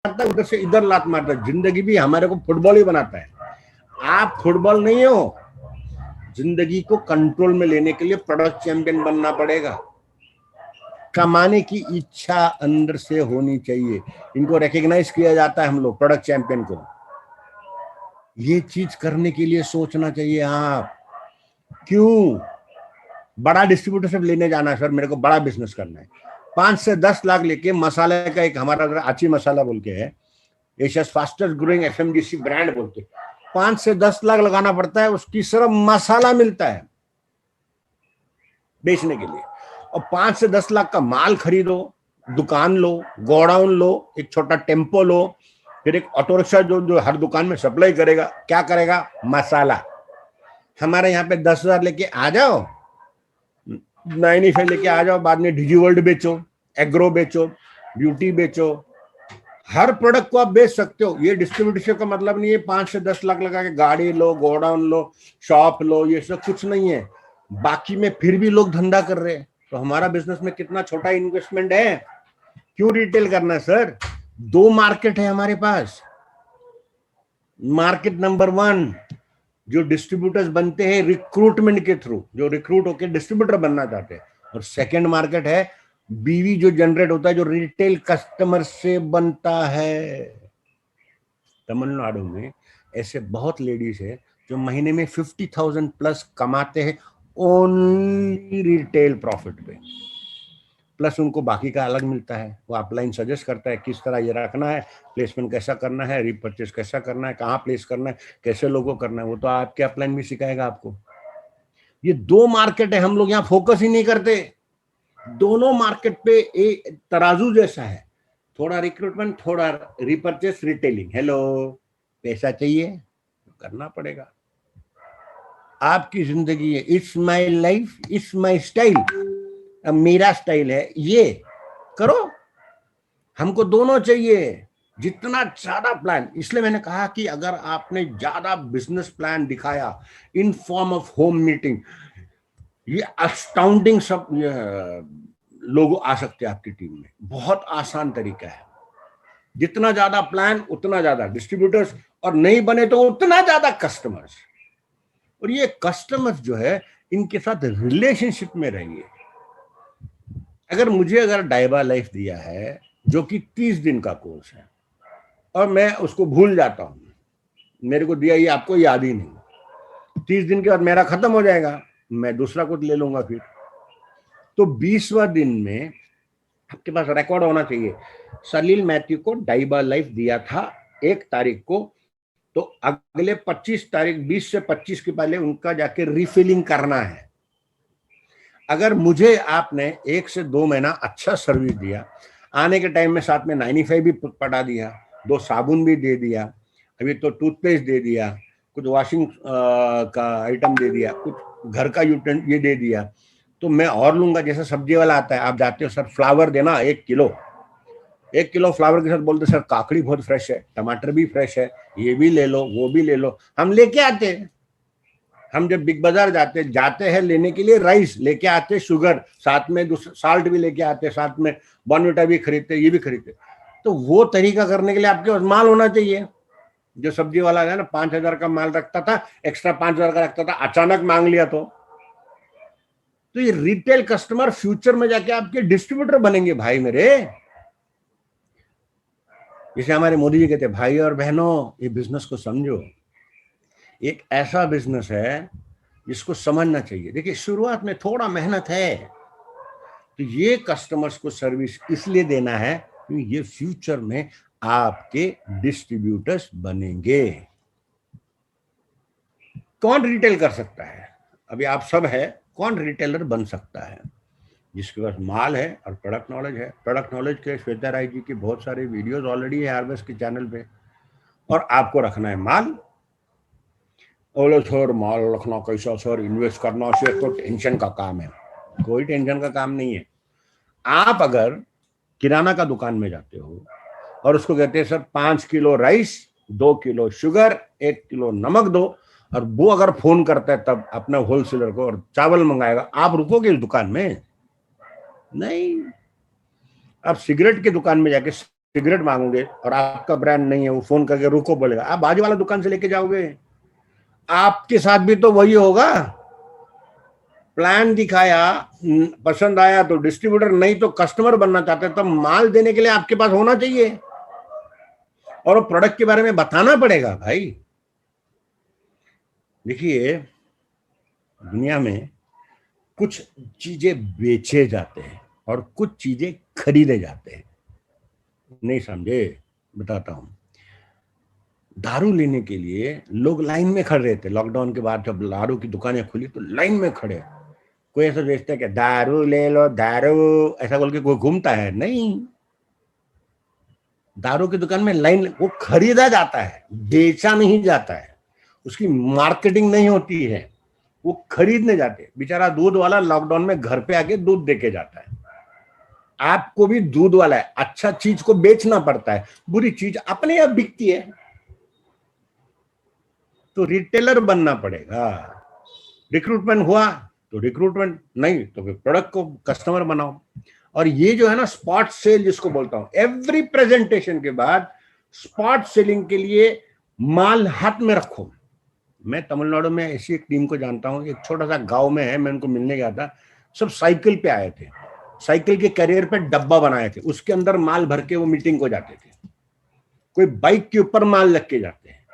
मारता है, उधर से इधर लात मारता है। जिंदगी भी हमारे को फुटबॉल ही बनाता है। आप फुटबॉल नहीं हो। जिंदगी को कंट्रोल में लेने के लिए प्रोडक्ट चैंपियन बनना पड़ेगा। कमाने की इच्छा अंदर से होनी चाहिए। इनको रिकॉग्नाइज किया जाता है हम लोग प्रोडक्ट चैंपियन को। ये चीज करने के लिए सोचना चाहिए। आप क्यों बड़ा डिस्ट्रीब्यूटरशिप लेने जाना है? सर मेरे को बड़ा बिजनेस करना है, 5 से 10 लाख लेके मसाले का एक हमारा आची मसाला बोल के है, Asia fastest growing FMGC brand बोलते, 5 से 10 लाख लगाना पड़ता है। उसकी सिर्फ मसाला मिलता है बेचने के लिए। और 5 से 10 लाख का माल खरीदो, दुकान लो, गोडाउन लो, एक छोटा टेम्पो लो, फिर एक ऑटो रिक्शा जो हर दुकान में सप्लाई करेगा। क्या करेगा? मसाला। हमारे यहाँ पे 10,000 लेके आ जाओ, 95 लेके आ जाओ, बाद में डिजी वर्ल्ड बेचो, एग्रो बेचो, ब्यूटी बेचो, हर प्रोडक्ट को आप बेच सकते हो। ये डिस्ट्रीब्यूटरशिप का मतलब नहीं है 5 से 10 लाख लगा के गाड़ी लो, गोडाउन लो, शॉप लो, ये सब कुछ नहीं है। बाकी में फिर भी लोग धंधा कर रहे हैं। तो हमारा बिजनेस में कितना छोटा इन्वेस्टमेंट है, क्यों रिटेल करना है सर? 2 मार्केट है हमारे पास। मार्केट नंबर 1 जो डिस्ट्रीब्यूटर्स बनते हैं रिक्रूटमेंट के थ्रू, जो रिक्रूट होकर डिस्ट्रीब्यूटर बनना चाहते हैं। और सेकंड मार्केट है बीवी जो जनरेट होता है, जो रिटेल कस्टमर से बनता है। तमिलनाडु में ऐसे बहुत लेडीज है जो महीने में 50,000 प्लस कमाते हैं ओनली रिटेल प्रॉफिट पे, प्लस उनको बाकी का अलग मिलता है। वो अपलाइन सजेस्ट करता है किस तरह ये रखना है, प्लेसमेंट कैसा करना है, रिपर्चेस कैसा करना है, कहाँ प्लेस करना है, कैसे लोगों को करना है, वो तो आपके अपलाइन भी सिखाएगा आपको। ये 2 मार्केट है, हम लोग यहाँ फोकस ही नहीं करते। दोनों मार्केट पे एक तराजू जैसा है, थोड़ा रिक्रूटमेंट, थोड़ा रिपर्चेस, रिटेलिंग। हेलो, पैसा चाहिए तो करना पड़ेगा। आपकी जिंदगी है, it's my life, it's my style. अब मेरा स्टाइल है, ये करो। हमको दोनों चाहिए, जितना ज्यादा प्लान। इसलिए मैंने कहा कि अगर आपने ज्यादा बिजनेस प्लान दिखाया in form of home meeting, ये अस्टाउंडिंग सब लोग आ सकते हैं आपकी टीम में। बहुत आसान तरीका है। जितना ज्यादा प्लान उतना ज्यादा डिस्ट्रीब्यूटर्स, और नहीं बने तो उतना ज्यादा कस्टमर्स। और ये कस्टमर्स जो है, इनके साथ रिलेशनशिप में रहिए। अगर डाइबा लाइफ दिया है जो कि 30 दिन का कोर्स है और मैं उसको भूल जाता हूं, मेरे को दिया ये आपको याद ही नहीं, 30 दिन के बाद मेरा खत्म हो जाएगा, मैं दूसरा कुछ ले लूंगा फिर। तो 20वां दिन में आपके पास रिकॉर्ड होना चाहिए, सलील मैथ्यू को डाइबा लाइफ दिया था 1 तारीख को, तो अगले 25 तारीख 20 से 25 के पहले उनका जाके रिफिलिंग करना है। अगर मुझे आपने 1 से 2 महीना अच्छा सर्विस दिया, आने के टाइम में साथ में 95 भी पटा दिया, 2 साबुन भी दे दिया, अभी तो टूथपेस्ट दे दिया, कुछ वॉशिंग का आइटम दे दिया, कुछ घर का ये दे दिया, तो मैं और लूंगा। जैसे सब्जी वाला आता है, आप जाते हो सर फ्लावर देना 1 किलो, 1 किलो फ्लावर के साथ बोलते सर काकड़ी बहुत फ्रेश है, टमाटर भी फ्रेश है, ये भी ले लो, वो भी ले लो। हम लेके आते हैं। हम जब बिग बाजार जाते हैं लेने के लिए, राइस लेके आते, शुगर साथ में, साल्ट भी लेके आते, साथ में बॉर्नविटा भी खरीदते, ये भी खरीदते। तो वो तरीका करने के लिए आपके पास माल होना चाहिए। जो सब्जी वाला है ना, 5,000 का माल रखता था, एक्स्ट्रा 5,000 का रखता था, अचानक मांग लिया तो ये रिटेल कस्टमर फ्यूचर में जाके आपके डिस्ट्रीब्यूटर बनेंगे भाई मेरे। जैसे हमारे मोदी जी कहते हैं, भाई और बहनों ये बिजनेस को समझो, एक ऐसा बिजनेस है जिसको समझना चाहिए। देखिए शुरुआत में थोड़ा मेहनत है, तो ये कस्टमर्स को सर्विस इसलिए देना है क्योंकि ये फ्यूचर में आपके डिस्ट्रीब्यूटर्स बनेंगे। कौन रिटेल कर सकता है? अभी आप सब है, कौन रिटेलर बन सकता है? जिसके पास माल है और प्रोडक्ट नॉलेज है। प्रोडक्ट नॉलेज के श्वेता राय जी की बहुत सारे वीडियोस ऑलरेडी है आरबीएस के चैनल पे। और आपको रखना है माल। बोलो सर माल रखना कैसा सर, इन्वेस्ट करना सर, तो टेंशन का काम है। कोई टेंशन का काम नहीं है। आप अगर किराना का दुकान में जाते हो और उसको कहते हैं sir 5 kilo rice, 2 kilo sugar, 1 kilo नमक दो, और वो अगर फोन करता है तब अपना होलसेलर को और चावल मंगाएगा, आप रुकोगे इस दुकान में? नहीं। आप सिगरेट की दुकान में जाके सिगरेट मांगोगे और आपका ब्रांड नहीं है, वो फोन करके रुको बोलेगा, आप बाजू वाला दुकान से लेके जाओगे। आपके साथ भी तो वही होगा। प्लान दिखाया, पसंद आया तो डिस्ट्रीब्यूटर, नहीं तो कस्टमर बनना चाहते तो माल देने के लिए आपके पास होना चाहिए और वो प्रोडक्ट के बारे में बताना पड़ेगा भाई। देखिए, दुनिया में कुछ चीजें बेचे जाते हैं और कुछ चीजें खरीदे जाते हैं। नहीं समझे? बताता हूं। दारू लेने के लिए लोग लाइन में खड़े रहते। लॉकडाउन के बाद जब दारू की दुकानें खुली तो लाइन में खड़े। कोई ऐसा बेचता है कि दारू ले लो दारू, ऐसा बोल के कोई घूमता है? नहीं। दारू की दुकान में लाइन, वो खरीदा जाता है, बेचा नहीं जाता है। उसकी मार्केटिंग नहीं होती है, वो खरीदने जाते। बेचारा दूध वाला लॉकडाउन में घर पे आके दूध देके जाता है। आपको भी दूध वाला है, अच्छा चीज को बेचना पड़ता है, बुरी चीज अपने आप बिकती है। तो रिटेलर बनना पड़ेगा। रिक्रूटमेंट हुआ तो रिक्रूटमेंट, नहीं तो फिर प्रोडक्ट को कस्टमर बनाओ। और ये जो है ना स्पॉट सेल जिसको बोलता हूं, एवरी प्रेजेंटेशन के बाद स्पॉट सेलिंग के लिए माल हाथ में रखो। मैं तमिलनाडु में ऐसी एक टीम को जानता हूं, एक छोटा सा गांव में है, मैं उनको मिलने गया था। सब साइकिल पे आए थे, साइकिल के कैरियर पे डब्बा बनाए थे, उसके अंदर माल भर के वो मीटिंग को जाते थे। कोई बाइक के ऊपर माल रख के जाते हैं,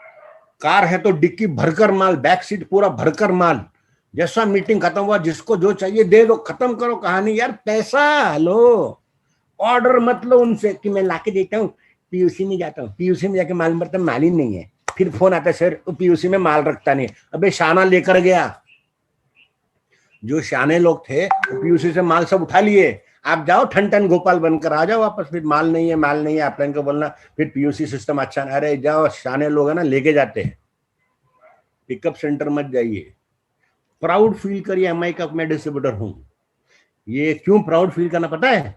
कार है तो डिक्की भरकर माल, बैक सीट पूरा भरकर माल। जैसा मीटिंग खत्म हुआ, जिसको जो चाहिए दे दो, खत्म करो कहानी। यार पैसा लो, ऑर्डर मत लो उनसे कि मैं लाके देता हूँ, पीयूसी में जाता हूँ, पीयूसी में जाके माल भरता, माल ही नहीं है। फिर फोन आता है, सर पीयूसी में माल रखता नहीं। अबे शाना लेकर गया, जो शाने लोग थे पीयूसी से माल सब उठा लिए। आप जाओ ठन ठन गोपाल बनकर आ जाओ वापस, फिर माल नहीं है माल नहीं है आप को बोलना, फिर पीयूसी सिस्टम अच्छा। अरे जाओ, शाने लोग है ना लेके जाते हैं। पिकअप सेंटर मत जाइए। प्राउड फील करिए एमआई का मैं डिस्ट्रीब्यूटर हूं। ये क्यों प्राउड फील करना पता है?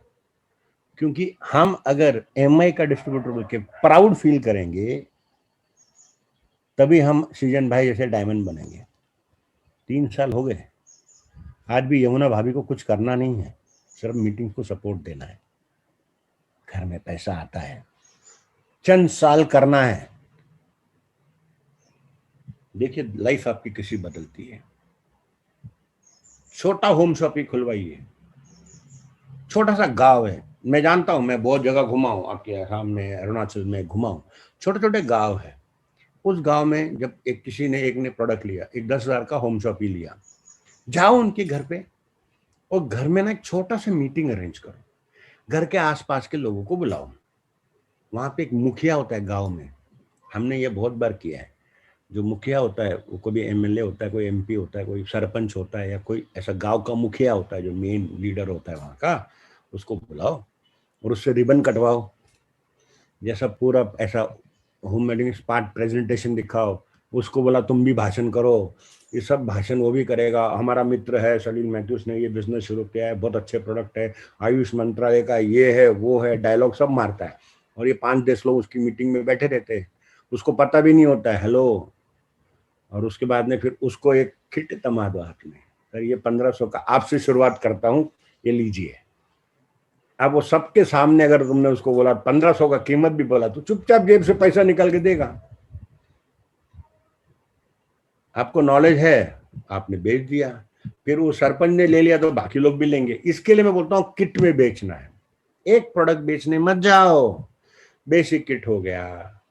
क्योंकि हम अगर एमआई का डिस्ट्रीब्यूटर बोल के प्राउड फील करेंगे, तभी हम सृजन भाई जैसे डायमंड बनेंगे। 3 साल हो गए, आज भी यमुना भाभी को कुछ करना नहीं है, सिर्फ मीटिंग को सपोर्ट देना है। घर में पैसा आता है, चंद साल करना है। देखिए लाइफ आपकी कैसी बदलती है। छोटा होम शॉप ही खुलवाइए, छोटा सा गांव है, मैं जानता हूं, मैं बहुत जगह घुमा हूं, आपके आसाम में, अरुणाचल में घुमा हूं। छोटे छोटे गांव है, उस गांव में जब एक किसी ने, एक ने प्रोडक्ट लिया, एक 10,000 का होम शॉप ही लिया, जाओ उनके घर पे और घर में ना एक छोटा सा मीटिंग अरेंज करो। घर के आसपास के लोगों को बुलाओ। वहां पे एक मुखिया होता है गांव में, हमने ये बहुत बार किया है। जो मुखिया होता है वो कोई एमएलए होता है, कोई एमपी होता है, कोई सरपंच होता है, या कोई ऐसा गांव का मुखिया होता है जो मेन लीडर होता है वहां का। उसको बुलाओ और उससे रिबन कटवाओ, जैसा पूरा ऐसा होम मीटिंग स्पार्ट प्रेजेंटेशन दिखाओ। उसको बोला तुम भी भाषण करो। ये सब भाषण वो भी करेगा। हमारा मित्र है सलील मैथ्यूस ने ये बिजनेस शुरू किया है, बहुत अच्छे प्रोडक्ट है, आयुष मंत्रालय का ये है वो है, डायलॉग सब मारता है। और ये 5-10 लोग उसकी मीटिंग में बैठे रहते हैं, उसको पता भी नहीं होता है हेलो। और उसके बाद में फिर उसको एक किट थमा दो हाथ में, सर ये 1500 का आपसे शुरुआत करता हूँ, ये लीजिए। अब वो सबके सामने अगर तुमने उसको बोला 1500 का कीमत भी बोला, तो चुपचाप जेब से पैसा निकाल के देगा। आपको नॉलेज है, आपने बेच दिया, फिर वो सरपंच ने ले लिया तो बाकी लोग भी लेंगे। इसके लिए मैं बोलता हूँ किट में बेचना है। एक प्रोडक्ट बेचने मत जाओ। बेसिक किट हो गया,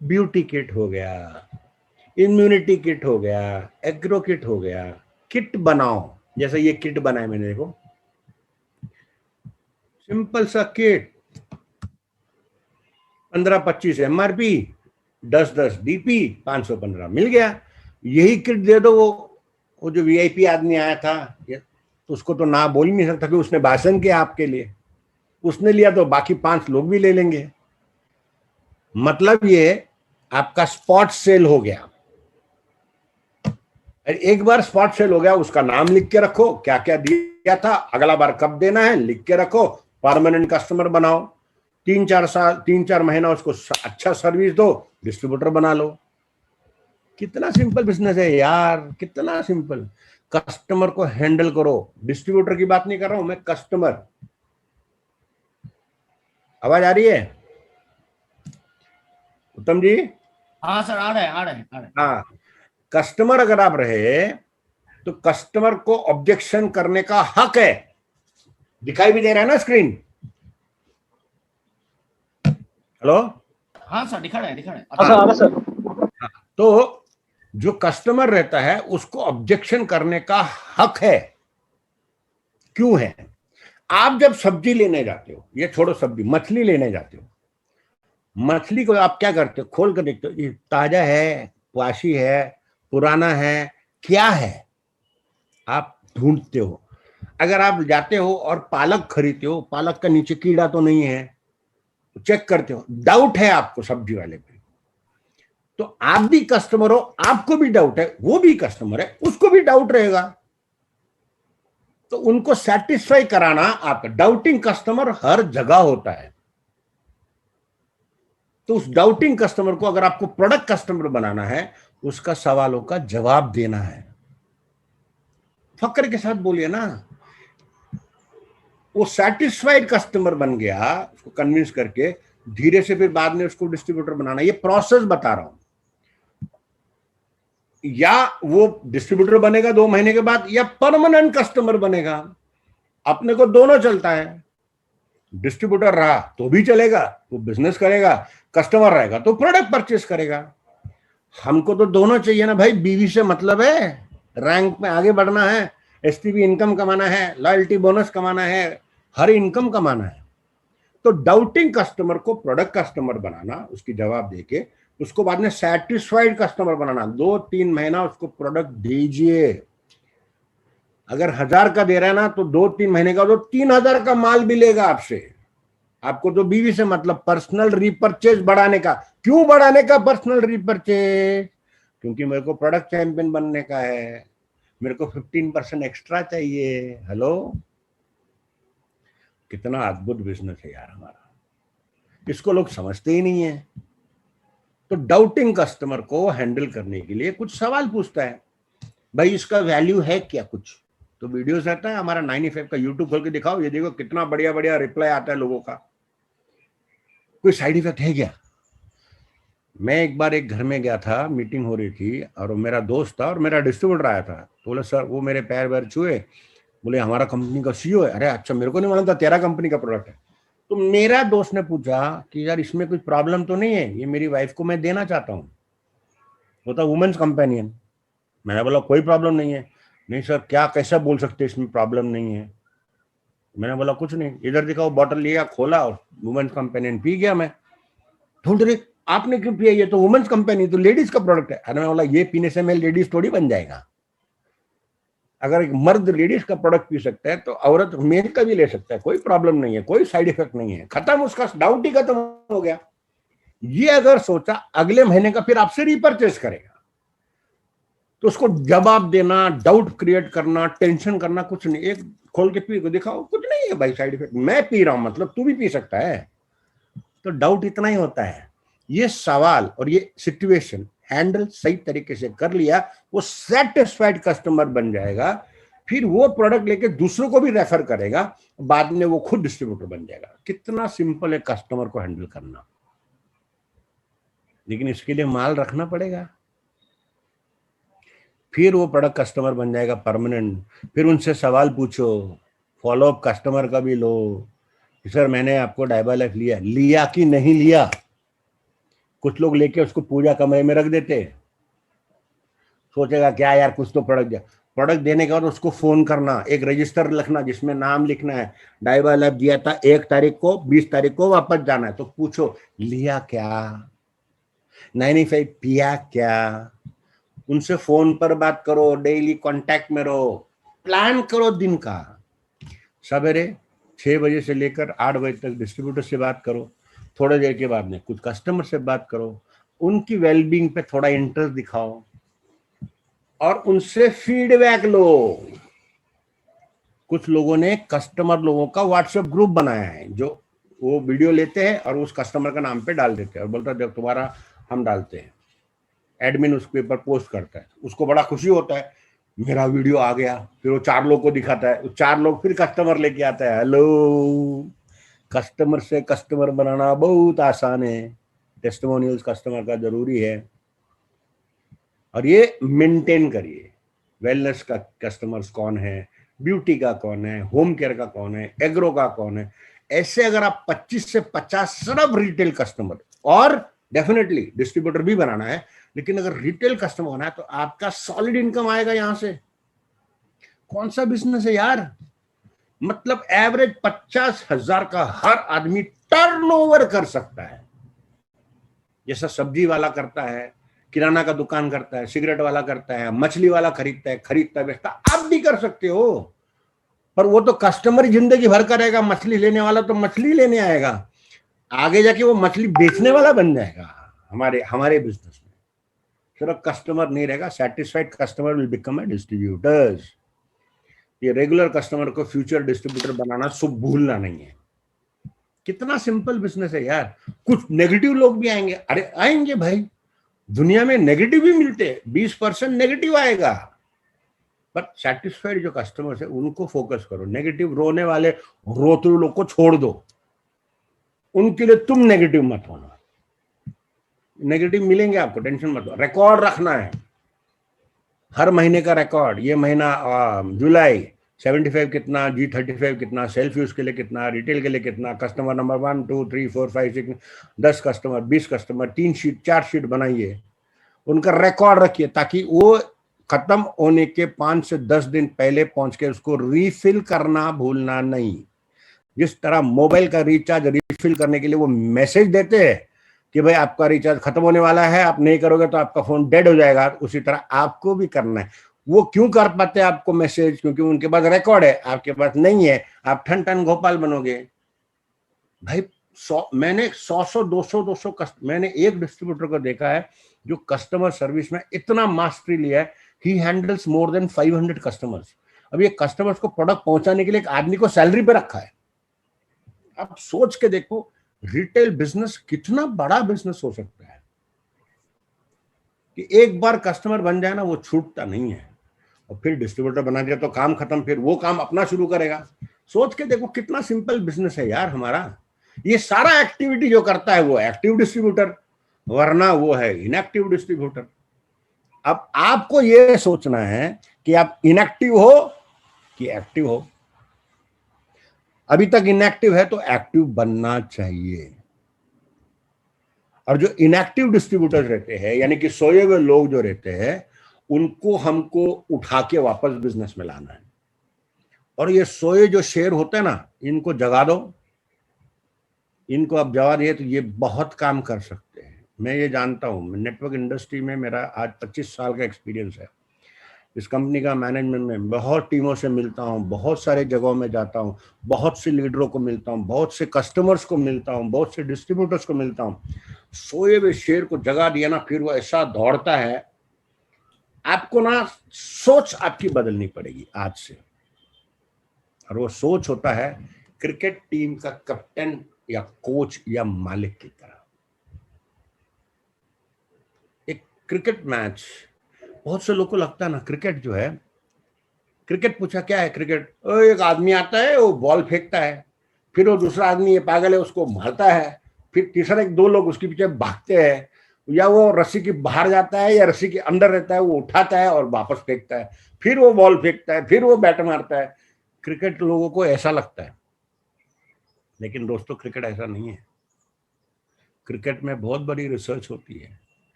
ब्यूटी किट हो गया, इम्यूनिटी किट हो गया, एग्रो किट हो गया। किट बनाओ, जैसे ये किट बनाए मैंने, देखो सिंपल सा किट, 15-25 एमआरपी, 10-10 डीपी, 515 मिल गया। यही किट दे दो। वो जो वीआईपी आदमी आया था, तो उसको तो ना बोल ही नहीं सकता कि उसने भाषण किया आपके लिए। उसने लिया तो बाकी 5 लोग भी ले लेंगे। मतलब ये आपका स्पॉट सेल हो गया। एक बार स्पॉट सेल हो गया, उसका नाम लिख के रखो, क्या क्या दिया था, अगला बार कब देना है लिख के रखो, परमानेंट कस्टमर बनाओ। 3-4 साल, 3-4 महीना उसको अच्छा सर्विस दो, डिस्ट्रीब्यूटर बना लो। कितना सिंपल बिजनेस है यार, कितना सिंपल। कस्टमर को हैंडल करो। डिस्ट्रीब्यूटर की बात नहीं कर रहा हूं मैं, कस्टमर। आवाज आ रही है? उत्तम जी। हाँ सर, आ रहे हैं। हाँ, कस्टमर अगर आप रहे तो कस्टमर को ऑब्जेक्शन करने का हक है। दिखाई भी दे रहा है ना स्क्रीन? हेलो? हाँ सर, दिखा रहे हैं। हाँ सर। तो जो कस्टमर रहता है उसको ऑब्जेक्शन करने का हक है। क्यों है? आप जब सब्जी लेने जाते हो, ये छोड़ो सब्जी, मछली लेने जाते हो, मछली को आप क्या करते हो? खोल कर देखते हो ये ताजा है, वाशी है, पुराना है, क्या है, आप ढूंढते हो। अगर आप जाते हो और पालक खरीदते हो, पालक का नीचे कीड़ा तो नहीं है, तो चेक करते हो, डाउट है आपको सब्जी वाले पे, तो आप भी कस्टमर हो, आपको भी डाउट है, वो भी कस्टमर है, उसको भी डाउट रहेगा। तो उनको सेटिस्फाई कराना आपका, डाउटिंग कस्टमर हर जगह होता है। तो उस डाउटिंग कस्टमर को अगर आपको प्रोडक्ट कस्टमर बनाना है, उसका सवालों का जवाब देना है। फक्र के साथ बोलिए ना। वो सेटिस्फाइड कस्टमर बन गया, उसको कन्विंस करके धीरे से फिर बाद में उसको डिस्ट्रीब्यूटर बनाना। ये प्रोसेस बता रहा हूं। या वो डिस्ट्रीब्यूटर बनेगा 2 महीने के बाद, या परमानेंट कस्टमर बनेगा। अपने को दोनों चलता है। डिस्ट्रीब्यूटर रहा तो भी चलेगा, वो बिजनेस करेगा, कस्टमर रहेगा तो प्रोडक्ट परचेस करेगा। हमको तो दोनों चाहिए ना भाई। बीवी से मतलब है, रैंक में आगे बढ़ना है, एसटीबी इनकम कमाना है, लॉयल्टी बोनस कमाना है, हर इनकम कमाना है। तो डाउटिंग कस्टमर को प्रोडक्ट कस्टमर बनाना, उसकी जवाब देके उसको बाद में सेटिस्फाइड कस्टमर बनाना। 2-3 महीना उसको प्रोडक्ट दीजिए। अगर 1000 का दे रहा है ना, तो 2-3 महीने का तो 3000 का माल मिलेगा आपसे। आपको तो बीवी से मतलब पर्सनल रिपर्चेज बढ़ाने का। क्यों बढ़ाने का पर्सनल रिपर्चेज? क्योंकि मेरे को प्रोडक्ट चैंपियन बनने का है, मेरे को 15% एक्स्ट्रा चाहिए। हेलो, कितना अद्भुत बिजनेस है यार हमारा, इसको लोग समझते ही नहीं है। तो डाउटिंग कस्टमर को हैंडल करने के लिए कुछ सवाल पूछता है, भाई इसका वैल्यू है क्या कुछ? तो वीडियोस आता है हमारा 95 का, यूट्यूब खोल के दिखाओ, ये देखो कितना बढ़िया बढ़िया रिप्लाई आता है लोगों का। कोई साइड इफेक्ट है क्या? मैं एक बार एक घर में गया था, मीटिंग हो रही थी, और मेरा दोस्त था और मेरा डिस्ट्रीब्यूटर आया था। तो बोले सर, वो मेरे पैर वैर छुए, बोले हमारा कंपनी का सीईओ है। अरे अच्छा, मेरे को नहीं मालूम था तेरा कंपनी का प्रोडक्ट है। तो मेरा दोस्त ने पूछा कि यार इसमें कुछ प्रॉब्लम तो नहीं है, ये मेरी वाइफ को मैं देना चाहता हूँ, वो था वुमेन्स कंपेनियन। मैंने बोला कोई प्रॉब्लम नहीं है। नहीं सर, क्या कैसा बोल सकते इसमें प्रॉब्लम नहीं है? मैंने बोला कुछ नहीं, इधर दिखाओ, बॉटल लिया, खोला और वुमेन्स कंपेनियन पी गया। मैं ढूंढ रही, आपने क्यों पिया? ये तो वुमेन्स कंपनी, तो लेडीज का प्रोडक्ट है। अरे मैं बोला ये पीने से मैं लेडीज थोड़ी बन जाएगा। अगर एक मर्द लेडीज का प्रोडक्ट पी सकता है तो औरत मेल का भी ले सकता है, कोई प्रॉब्लम नहीं है, कोई साइड इफेक्ट नहीं है, खत्म, उसका डाउट ही खत्म हो गया। ये अगर सोचा, अगले महीने का फिर आपसे रिपर्चेस करेगा। तो उसको जवाब देना, डाउट क्रिएट करना, टेंशन करना कुछ नहीं। एक खोल के पी को दिखाओ, कुछ नहीं है भाई साइड इफेक्ट, मैं पी रहा हूं मतलब तू भी पी सकता है। तो डाउट इतना ही होता है। ये सवाल और ये सिचुएशन हैंडल सही तरीके से कर लिया, वो सेटिस्फाइड कस्टमर बन जाएगा। फिर वो प्रोडक्ट लेके दूसरों को भी रेफर करेगा, बाद में वो खुद डिस्ट्रीब्यूटर बन जाएगा। कितना सिंपल है कस्टमर को हैंडल करना। लेकिन इसके लिए माल रखना पड़ेगा, फिर वो प्रोडक्ट कस्टमर बन जाएगा परमानेंट। फिर उनसे सवाल पूछो, फॉलोअप कस्टमर का भी लो। सर मैंने आपको डायबा लाइफ लिया कि नहीं लिया? कुछ लोग लेके उसको पूजा कमरे में रख देते, सोचेगा क्या यार कुछ तो प्रोडक्ट दिया। प्रोडक्ट देने के बाद उसको फोन करना, एक रजिस्टर लिखना जिसमें नाम लिखना है, डायबा लाइफ दिया था 1 तारीख को, 20 तारीख को वापस जाना है। तो पूछो लिया क्या, 95 पिया क्या? उनसे फोन पर बात करो, डेली कांटेक्ट में रहो, प्लान करो दिन का। सवेरे 6 बजे से लेकर 8 बजे तक डिस्ट्रीब्यूटर से बात करो, थोड़ी देर के बाद में कुछ कस्टमर से बात करो, उनकी वेलबींग पे थोड़ा इंटरेस्ट दिखाओ और उनसे फीडबैक लो। कुछ लोगों ने कस्टमर लोगों का व्हाट्सएप ग्रुप बनाया है, जो वो वीडियो लेते हैं और उस कस्टमर का नाम पे डाल देते हैं और बोलता है जब तुम्हारा हम डालते हैं, एडमिन उस पेपर पोस्ट करता है, उसको बड़ा खुशी होता है, मेरा वीडियो आ गया। फिर वो 4 लोग को दिखाता है, 4 लोग फिर कस्टमर लेके आता है। हेलो, कस्टमर से कस्टमर बनाना बहुत आसान है। टेस्टिमोनियल्स कस्टमर का जरूरी है और ये मेंटेन करिए। वेलनेस का कस्टमर्स कौन है, ब्यूटी का कौन है, होम केयर का कौन है, एग्रो का कौन है। ऐसे अगर आप 25 से 50 सिर्फ रिटेल कस्टमर, और डेफिनेटली डिस्ट्रीब्यूटर भी बनाना है, लेकिन अगर रिटेल कस्टमर होना है तो आपका सॉलिड इनकम आएगा यहां से। कौन सा बिजनेस है यार, मतलब एवरेज 50,000 का हर आदमी टर्नओवर कर सकता है। जैसा सब्जी वाला करता है, किराना का दुकान करता है, सिगरेट वाला करता है, मछली वाला खरीदता बेचता, आप भी कर सकते हो। पर वो तो कस्टमर जिंदगी भर करेगा, मछली लेने वाला तो मछली लेने आएगा, आगे जाके वो मछली बेचने वाला बन जाएगा। हमारे बिजनेस में सिर्फ कस्टमर नहीं रहेगा, satisfied customer will become a distributors. ये रेगुलर कस्टमर को फ्यूचर डिस्ट्रीब्यूटर बनाना शुभ भूलना नहीं है। कितना सिंपल बिजनेस है यार। कुछ नेगेटिव लोग भी आएंगे, अरे आएंगे भाई, दुनिया में नेगेटिव भी मिलते हैं, 20% नेगेटिव आएगा, पर सेटिस्फाइड जो कस्टमर्स है उनको फोकस करो। नेगेटिव रोने वाले रोते हुए लोग को छोड़ दो, उनके लिए तुम नेगेटिव मत होना। नेगेटिव मिलेंगे आपको, टेंशन मत लो। रिकॉर्ड रखना है, हर महीने का रिकॉर्ड। ये महीना जुलाई 75 कितना, G35 कितना, सेल्फ यूज के लिए कितना, रिटेल के लिए कितना, customer number 1 2 3 4 5 6 10 customer, 20 customer, 3 sheet 4 sheet बनाइए, उनका रिकॉर्ड रखिए, ताकि वो खत्म होने के 5 से 10 दिन पहले पहुंच के उसको रीफिल करना भूलना नहीं। जिस तरह मोबाइल का रिचार्ज रीफिल करने के लिए वो मैसेज देते हैं कि भाई आपका रिचार्ज खत्म होने वाला है, आप नहीं करोगे तो आपका फोन डेड हो जाएगा, उसी तरह आपको भी करना है। वो क्यों कर पाते हैं आपको मैसेज? क्योंकि उनके पास रिकॉर्ड है, आपके पास नहीं है, आप ठन ठन गोपाल बनोगे भाई। मैंने 100 मैंने एक डिस्ट्रीब्यूटर को देखा है जो कस्टमर सर्विस में इतना मास्टरी लिया है, ही हैंडल्स मोर देन 500 कस्टमर्स। अब ये कस्टमर्स को प्रोडक्ट पहुंचाने के लिए एक आदमी को सैलरी पे रखा है। आप सोच के देखो रिटेल बिजनेस कितना बड़ा बिजनेस हो सकता है, कि एक बार कस्टमर बन जाए ना वो छूटता नहीं है, और फिर डिस्ट्रीब्यूटर बना दिया तो काम खत्म, फिर वो काम अपना शुरू करेगा। सोच के देखो कितना सिंपल बिजनेस है यार हमारा। ये सारा एक्टिविटी जो करता है वो एक्टिव डिस्ट्रीब्यूटर, वरना वो है इनएक्टिव डिस्ट्रीब्यूटर। अब आपको ये सोचना है कि आप इनएक्टिव हो कि एक्टिव हो। अभी तक इनएक्टिव है तो एक्टिव बनना चाहिए। और जो इनएक्टिव डिस्ट्रीब्यूटर्स रहते हैं, यानी कि सोए हुए लोग जो रहते हैं, उनको हमको उठा के वापस बिजनेस में लाना है। और ये सोए जो शेर होते हैं ना, इनको जगा दो, इनको आप जगा दिए तो ये बहुत काम कर सकते हैं। मैं ये जानता हूँ, नेटवर्क इंडस्ट्री में मेरा आज 25 साल का एक्सपीरियंस है। इस कंपनी का मैनेजमेंट में बहुत टीमों से मिलता हूँ, बहुत सारे जगहों में जाता हूँ, बहुत से लीडरों को मिलता हूँ, बहुत से कस्टमर्स को मिलता हूँ, बहुत से डिस्ट्रीब्यूटर्स को मिलता हूँ। सोए हुए शेर को जगा दिया ना, फिर वो ऐसा दौड़ता है, आपको ना सोच आपकी बदलनी पड़ेगी आज से। और वो सोच होता है क्रिकेट टीम का कैप्टन या कोच या मालिक की तरह। एक क्रिकेट मैच, बहुत से लोगों को लगता है ना क्रिकेट जो है, क्रिकेट पूछा क्या है क्रिकेट, एक आदमी आता है वो बॉल फेंकता है, फिर वो दूसरा आदमी ये पागल है उसको मारता है, फिर तीसरा एक दो लोग उसके पीछे भागते हैं, या वो रस्सी के बाहर जाता है या रस्सी के अंदर रहता है, वो उठाता है और वापस फेंकता है, फिर वो बॉल फेंकता है, फिर वो बैट मारता है। क्रिकेट लोगों को ऐसा लगता है, लेकिन दोस्तों क्रिकेट ऐसा नहीं है। क्रिकेट में बहुत बड़ी रिसर्च होती है।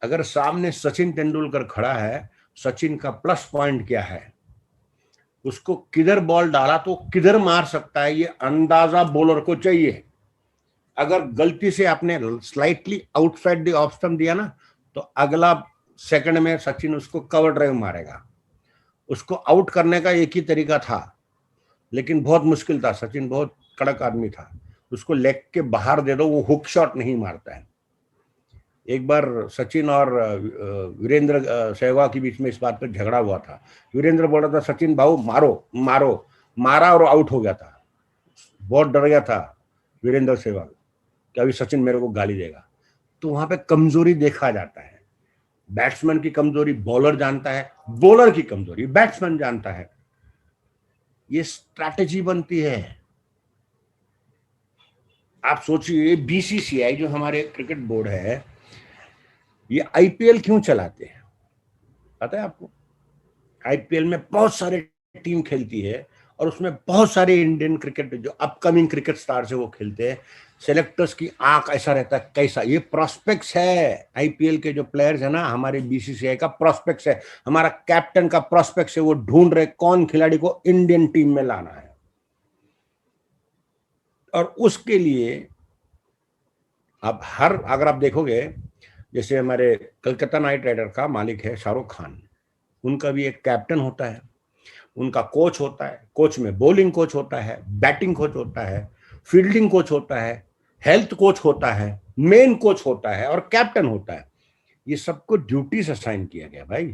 अगर सामने सचिन तेंदुलकर खड़ा है, सचिन का प्लस पॉइंट क्या है, उसको किधर बॉल डाला तो किधर मार सकता है, ये अंदाजा बॉलर को चाहिए। अगर गलती से आपने slightly outside the off stump दिया ना, तो अगला सेकंड में सचिन उसको कवर ड्राइव मारेगा। उसको आउट करने का एक ही तरीका था, लेकिन बहुत मुश्किल था। सचिन बहुत कड़क आदमी था, उसको लेग के बाहर दे दो, वो हुक शॉट नहीं मारता है। एक बार सचिन और वीरेंद्र सहवाग के बीच में इस बात पर झगड़ा हुआ था। वीरेंद्र बोल रहा था सचिन भाऊ मारो मारो, मारा और आउट हो गया था। बहुत डर गया था वीरेंद्र सहवाग कि अभी सचिन मेरे को गाली देगा। तो वहां पे कमजोरी देखा जाता है। बैट्समैन की कमजोरी बॉलर जानता है, बॉलर की कमजोरी बैट्समैन जानता है। ये स्ट्रैटेजी बनती है। आप सोचिए बीसीसीआई जो हमारे क्रिकेट बोर्ड है, ये आईपीएल क्यों चलाते हैं पता है आपको? आईपीएल में बहुत सारे टीम खेलती है और उसमें बहुत सारे इंडियन क्रिकेट जो अपकमिंग क्रिकेट स्टार्स है वो खेलते हैं। सेलेक्टर्स की आंख ऐसा रहता है कैसा ये प्रोस्पेक्ट्स है। आईपीएल के जो प्लेयर्स है ना, हमारे बीसीसीआई का प्रोस्पेक्ट्स है, हमारा कैप्टन का प्रोस्पेक्ट्स है। वो ढूंढ रहे कौन खिलाड़ी को इंडियन टीम में लाना है, और उसके लिए अब अगर आप देखोगे, जैसे हमारे कलकत्ता नाइट राइडर का मालिक है शाहरुख खान, उनका भी एक कैप्टन होता है, उनका कोच होता है, कोच में बॉलिंग कोच होता है, बैटिंग कोच होता है, फील्डिंग कोच होता है, हेल्थ कोच होता है, मेन कोच होता है और कैप्टन होता है। ये सबको ड्यूटीज असाइन किया गया भाई,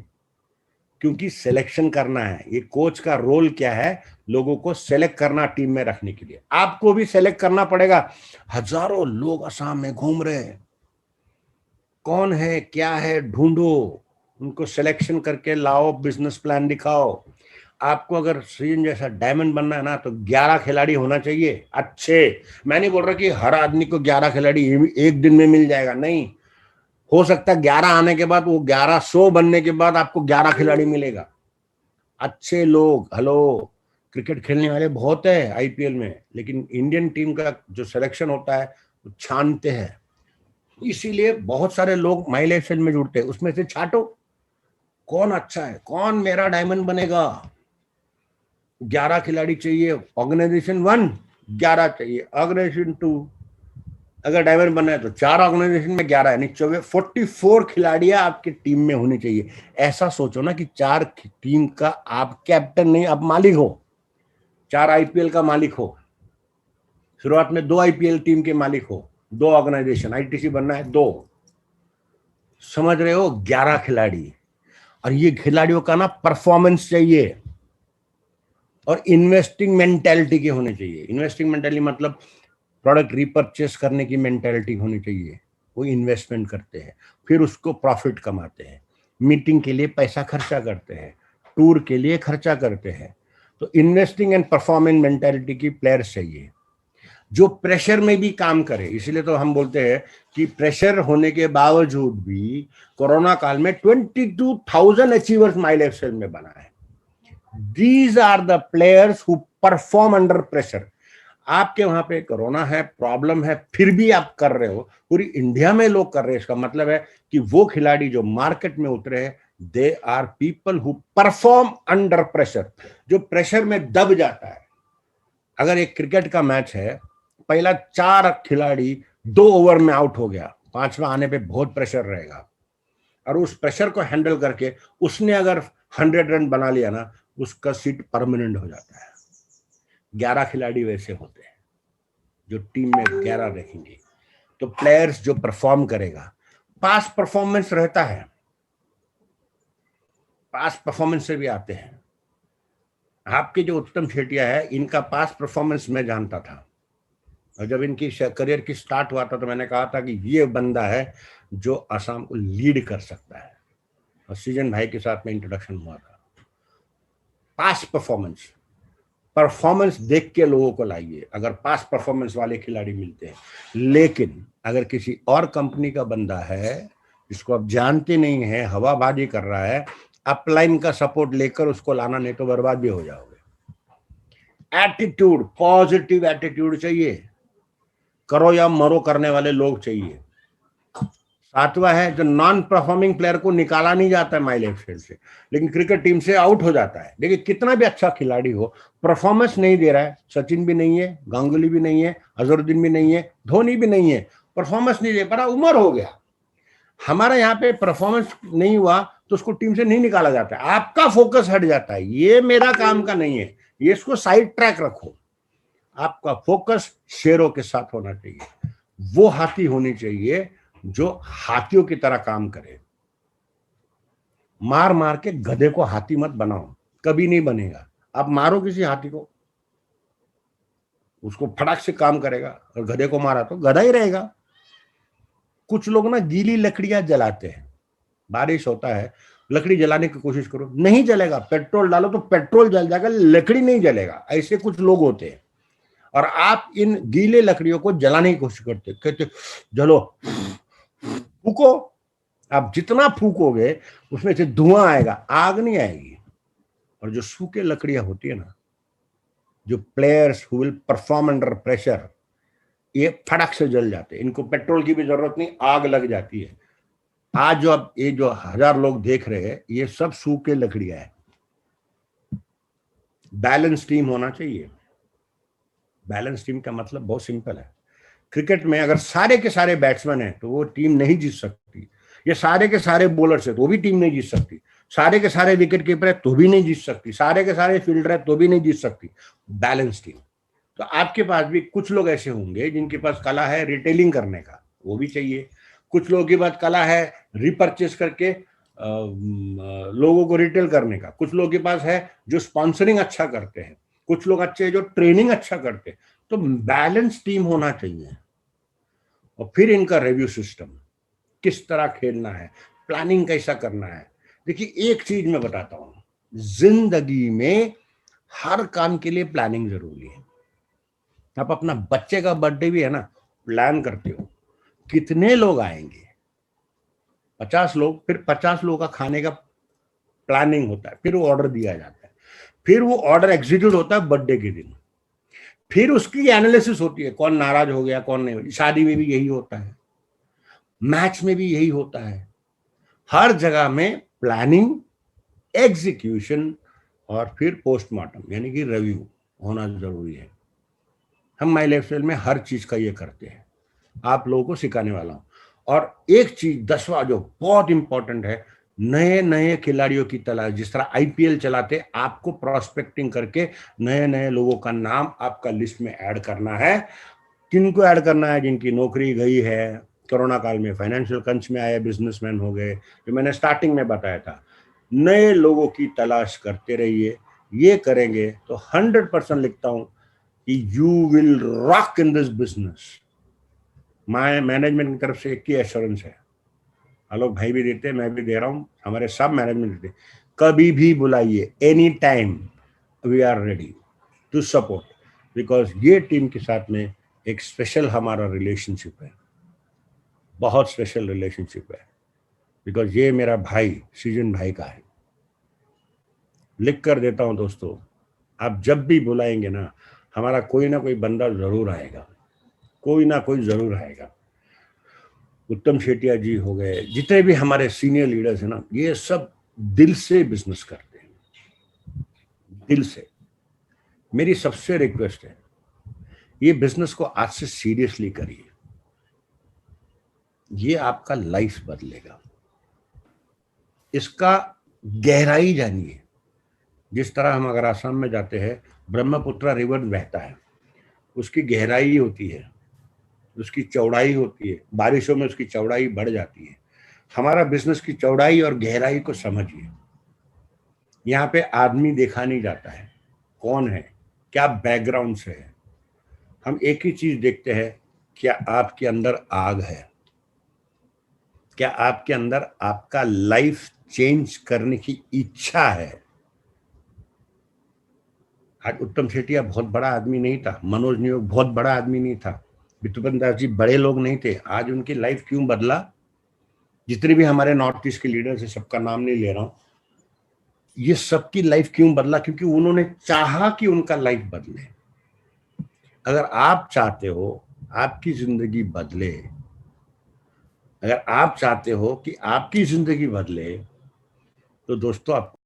क्योंकि सिलेक्शन करना है। ये कोच का रोल क्या है? लोगों को सेलेक्ट करना टीम में रखने के लिए। आपको भी सेलेक्ट करना पड़ेगा। हजारों लोग असम में घूम रहे हैं, कौन है क्या है ढूंढो, उनको सिलेक्शन करके लाओ, बिजनेस प्लान दिखाओ। आपको अगर सचिन जैसा डायमंड बनना है ना, तो 11 खिलाड़ी होना चाहिए अच्छे। मैं नहीं बोल रहा कि हर आदमी को 11 खिलाड़ी एक दिन में मिल जाएगा, नहीं। हो सकता है 11 आने के बाद, वो 1100 बनने के बाद आपको 11 खिलाड़ी मिलेगा अच्छे लोग। हेलो, क्रिकेट खेलने वाले बहुत है आईपीएल में, लेकिन इंडियन टीम का जो सिलेक्शन होता है वो छानते हैं। इसीलिए बहुत सारे लोग माई लाइफ में जुड़ते हैं, उसमें से छाटो कौन अच्छा है, कौन मेरा डायमंड बनेगा। 11 खिलाड़ी चाहिए, ऑर्गेनाइजेशन 1 11 चाहिए, ऑर्गेनाइजेशन 2 अगर डायमंड बनना है तो 4 ऑर्गेनाइजेशन में 11 यानी 44 खिलाड़ियां आपकी टीम में होनी चाहिए। ऐसा सोचो ना कि 4 टीम का आप कैप्टन नहीं, आप मालिक हो, 4 आईपीएल का मालिक हो। शुरुआत में 2 आईपीएल टीम के मालिक हो, 2 ऑर्गेनाइजेशन, आईटीसी बनना है 2, समझ रहे हो? 11 खिलाड़ी, और ये खिलाड़ियों का ना परफॉर्मेंस चाहिए और इन्वेस्टिंग मेंटेलिटी के होने चाहिए। इन्वेस्टिंग मेंटेलिटी मतलब प्रोडक्ट रिपर्चेस करने की मेंटेलिटी होनी चाहिए। वो इन्वेस्टमेंट करते हैं, फिर उसको प्रॉफिट कमाते हैं, मीटिंग के लिए पैसा खर्चा करते हैं, टूर के लिए खर्चा करते हैं। तो इन्वेस्टिंग एंड परफॉर्मिंग मेंटेलिटी की प्लेयर्स चाहिए जो प्रेशर में भी काम करे। इसीलिए तो हम बोलते हैं कि प्रेशर होने के बावजूद भी कोरोना काल में 22,000 अचीवर्स माई लाइफ में बना है। These are the players who perform under pressure. आपके वहां पे कोरोना है, प्रॉब्लम है, फिर भी आप कर रहे हो, पूरी इंडिया में लोग कर रहे हैं। इसका मतलब है कि वो खिलाड़ी जो मार्केट में उतरे हैं, they are people who perform under pressure, जो प्रेशर में दब जाता है। अगर एक क्रिकेट का मैच है, पहला 4 खिलाड़ी 2 ओवर में आउट हो गया, 5वां आने पे बहुत प्रेशर रहेगा, और उस प्रेशर को हैंडल करके उसने अगर 100 रन बना लिया ना, उसका सीट परमानेंट हो जाता है। 11 खिलाड़ी वैसे होते हैं जो टीम में 11 रखेंगे। तो प्लेयर्स जो परफॉर्म करेगा, पास परफॉर्मेंस रहता है, पास परफॉर्मेंस से भी आते हैं। आपके जो उत्तम सेठिया है, इनका पास परफॉर्मेंस मैं जानता था, और जब इनकी करियर की स्टार्ट हुआ था तो मैंने कहा था कि ये बंदा है जो असम को लीड कर सकता है, और सीजन भाई के साथ में इंट्रोडक्शन हुआ था। पास परफॉर्मेंस, परफॉर्मेंस देख के लोगों को लाइए अगर पास परफॉर्मेंस वाले खिलाड़ी मिलते हैं। लेकिन अगर किसी और कंपनी का बंदा है जिसको आप जानते नहीं है, हवाबाजी कर रहा है, अपलाइन का सपोर्ट लेकर उसको लाना, नहीं तो बर्बाद भी हो जाओगे। एटीट्यूड, पॉजिटिव एटीट्यूड चाहिए, करो या मरो करने वाले लोग चाहिए। 7वां है, जो नॉन परफॉर्मिंग प्लेयर को निकाला नहीं जाता है माई लाइफ से, लेकिन क्रिकेट टीम से आउट हो जाता है। देखिए कितना भी अच्छा खिलाड़ी हो, परफॉर्मेंस नहीं दे रहा है, सचिन भी नहीं है, गांगुली भी नहीं है, अजहरुद्दीन भी नहीं है, धोनी भी नहीं है, परफॉर्मेंस नहीं दे पा रहा, उम्र हो गया। हमारा यहाँ पे परफॉर्मेंस नहीं हुआ तो उसको टीम से नहीं निकाला जाता है, आपका फोकस हट जाता है, ये मेरा काम का नहीं है, ये इसको साइड ट्रैक रखो। आपका फोकस शेरों के साथ होना चाहिए, वो हाथी होनी चाहिए जो हाथियों की तरह काम करे। मार मार के गधे को हाथी मत बनाओ, कभी नहीं बनेगा। आप मारो किसी हाथी को, उसको फटाक से काम करेगा, और गधे को मारा तो गधा ही रहेगा। कुछ लोग ना गीली लकड़ियां जलाते हैं, बारिश होता है, लकड़ी जलाने की कोशिश करो, नहीं जलेगा। पेट्रोल डालो तो पेट्रोल जल जाएगा, लकड़ी नहीं जलेगा। ऐसे कुछ लोग होते हैं। और आप इन गीले लकड़ियों को जलाने की कोशिश करते, कहते जलो, फूको। आप जितना फूकोगे उसमें से धुआं आएगा, आग नहीं आएगी। और जो सूखे लकड़ियां होती है ना, जो players who will perform under pressure, ये फटक से जल जाते हैं, इनको पेट्रोल की भी जरूरत नहीं, आग लग जाती है। आज जो अब ये जो 1000 लोग देख रहे हैं, ये सब सूखे लकड़ियां है। बैलेंस टीम होना चाहिए। बैलेंस टीम का मतलब बहुत सिंपल है। क्रिकेट में अगर सारे के सारे बैट्समैन हैं तो वो टीम नहीं जीत सकती। ये सारे के सारे बॉलर्स है तो भी टीम नहीं जीत सकती। सारे के सारे विकेट कीपर है तो भी नहीं जीत सकती। सारे के सारे फील्डर है तो भी नहीं जीत सकती। Balance team. तो आपके पास भी कुछ लोग ऐसे होंगे जिनके पास कला है रिटेलिंग करने का, वो भी चाहिए। कुछ लोगों के पास कला है रिपर्चेस करके लोगों को रिटेल करने का। कुछ लोगों के पास है जो स्पॉन्सरिंग अच्छा करते हैं। कुछ लोग अच्छे हैं जो ट्रेनिंग अच्छा करते हैं। तो बैलेंस टीम होना चाहिए। और फिर इनका रिव्यू सिस्टम, किस तरह खेलना है, प्लानिंग कैसा करना है। देखिए एक चीज मैं बताता हूं, जिंदगी में हर काम के लिए प्लानिंग जरूरी है। आप अपना बच्चे का बर्थडे भी है ना, प्लान करते हो कितने लोग आएंगे, 50 लोग, फिर 50 लोगों का खाने का प्लानिंग होता है, फिर वो ऑर्डर दिया जाता है, फिर वो ऑर्डर एग्जीक्यूट होता है बर्थडे के दिन, फिर उसकी एनालिसिस होती है कौन नाराज हो गया कौन नहीं। शादी में भी यही होता है, मैच में भी यही होता है। हर जगह में प्लानिंग, एग्जीक्यूशन और फिर पोस्टमार्टम यानी कि रिव्यू होना जरूरी है। हम माई लाइफस्टाइल में हर चीज का ये करते हैं, आप लोगों को सिखाने वाला हूं। और एक चीज 10वां जो बहुत इंपॉर्टेंट है, नए नए खिलाड़ियों की तलाश। जिस तरह आईपीएल चलाते, आपको प्रोस्पेक्टिंग करके नए नए लोगों का नाम आपका लिस्ट में ऐड करना है। किनको ऐड करना है? जिनकी नौकरी गई है, कोरोना काल में फाइनेंशियल क्रंच में आए बिजनेसमैन हो गए, जो मैंने स्टार्टिंग में बताया था। नए लोगों की तलाश करते रहिए। ये करेंगे तो 100% लिखता हूं कि you will rock in this business. मैं मैनेजमेंट की तरफ से एक ही एश्योरेंस है, आलोक भाई भी देते हैं, मैं भी दे रहा हूं, हमारे सब मैनेजमेंट देते, कभी भी बुलाइए, any time we are ready to support. Because ये टीम के साथ में एक स्पेशल हमारा रिलेशनशिप है, बहुत स्पेशल रिलेशनशिप है। बिकॉज ये मेरा भाई सीजन भाई का है। लिख कर देता हूं दोस्तों, आप जब भी बुलाएंगे ना, हमारा कोई ना कोई बंदा जरूर आएगा, कोई ना कोई जरूर आएगा। उत्तम शेटिया जी हो गए, जितने भी हमारे सीनियर लीडर्स हैं ना, ये सब दिल से बिजनेस करते हैं, दिल से। मेरी सबसे रिक्वेस्ट है, ये बिजनेस को आज से सीरियसली करिए, ये आपका लाइफ बदलेगा। इसका गहराई जानिए। जिस तरह हम अगर आसाम में जाते हैं, ब्रह्मपुत्र रिवर बहता है, उसकी गहराई होती है, उसकी चौड़ाई होती है, बारिशों में उसकी चौड़ाई बढ़ जाती है। हमारा बिजनेस की चौड़ाई और गहराई को समझिए। यहाँ पे आदमी देखा नहीं जाता है, कौन है, क्या बैकग्राउंड से है। हम एक ही चीज देखते हैं, क्या आपके अंदर आग है, क्या आपके अंदर आपका लाइफ चेंज करने की इच्छा है। आज उत्तम शेटिया बहुत बड़ा आदमी नहीं था, मनोज नियोग बहुत बड़ा आदमी नहीं था, वितुपन दास जी बड़े लोग नहीं थे। आज उनकी लाइफ क्यों बदला? जितने भी हमारे नॉर्थ ईस्ट के लीडर्स हैं, सबका नाम नहीं ले रहा हूं, ये सबकी लाइफ क्यों बदला? क्योंकि उन्होंने चाहा कि उनका लाइफ बदले। अगर आप चाहते हो आपकी जिंदगी बदले, अगर आप चाहते हो कि आपकी जिंदगी बदले, तो दोस्तों आपको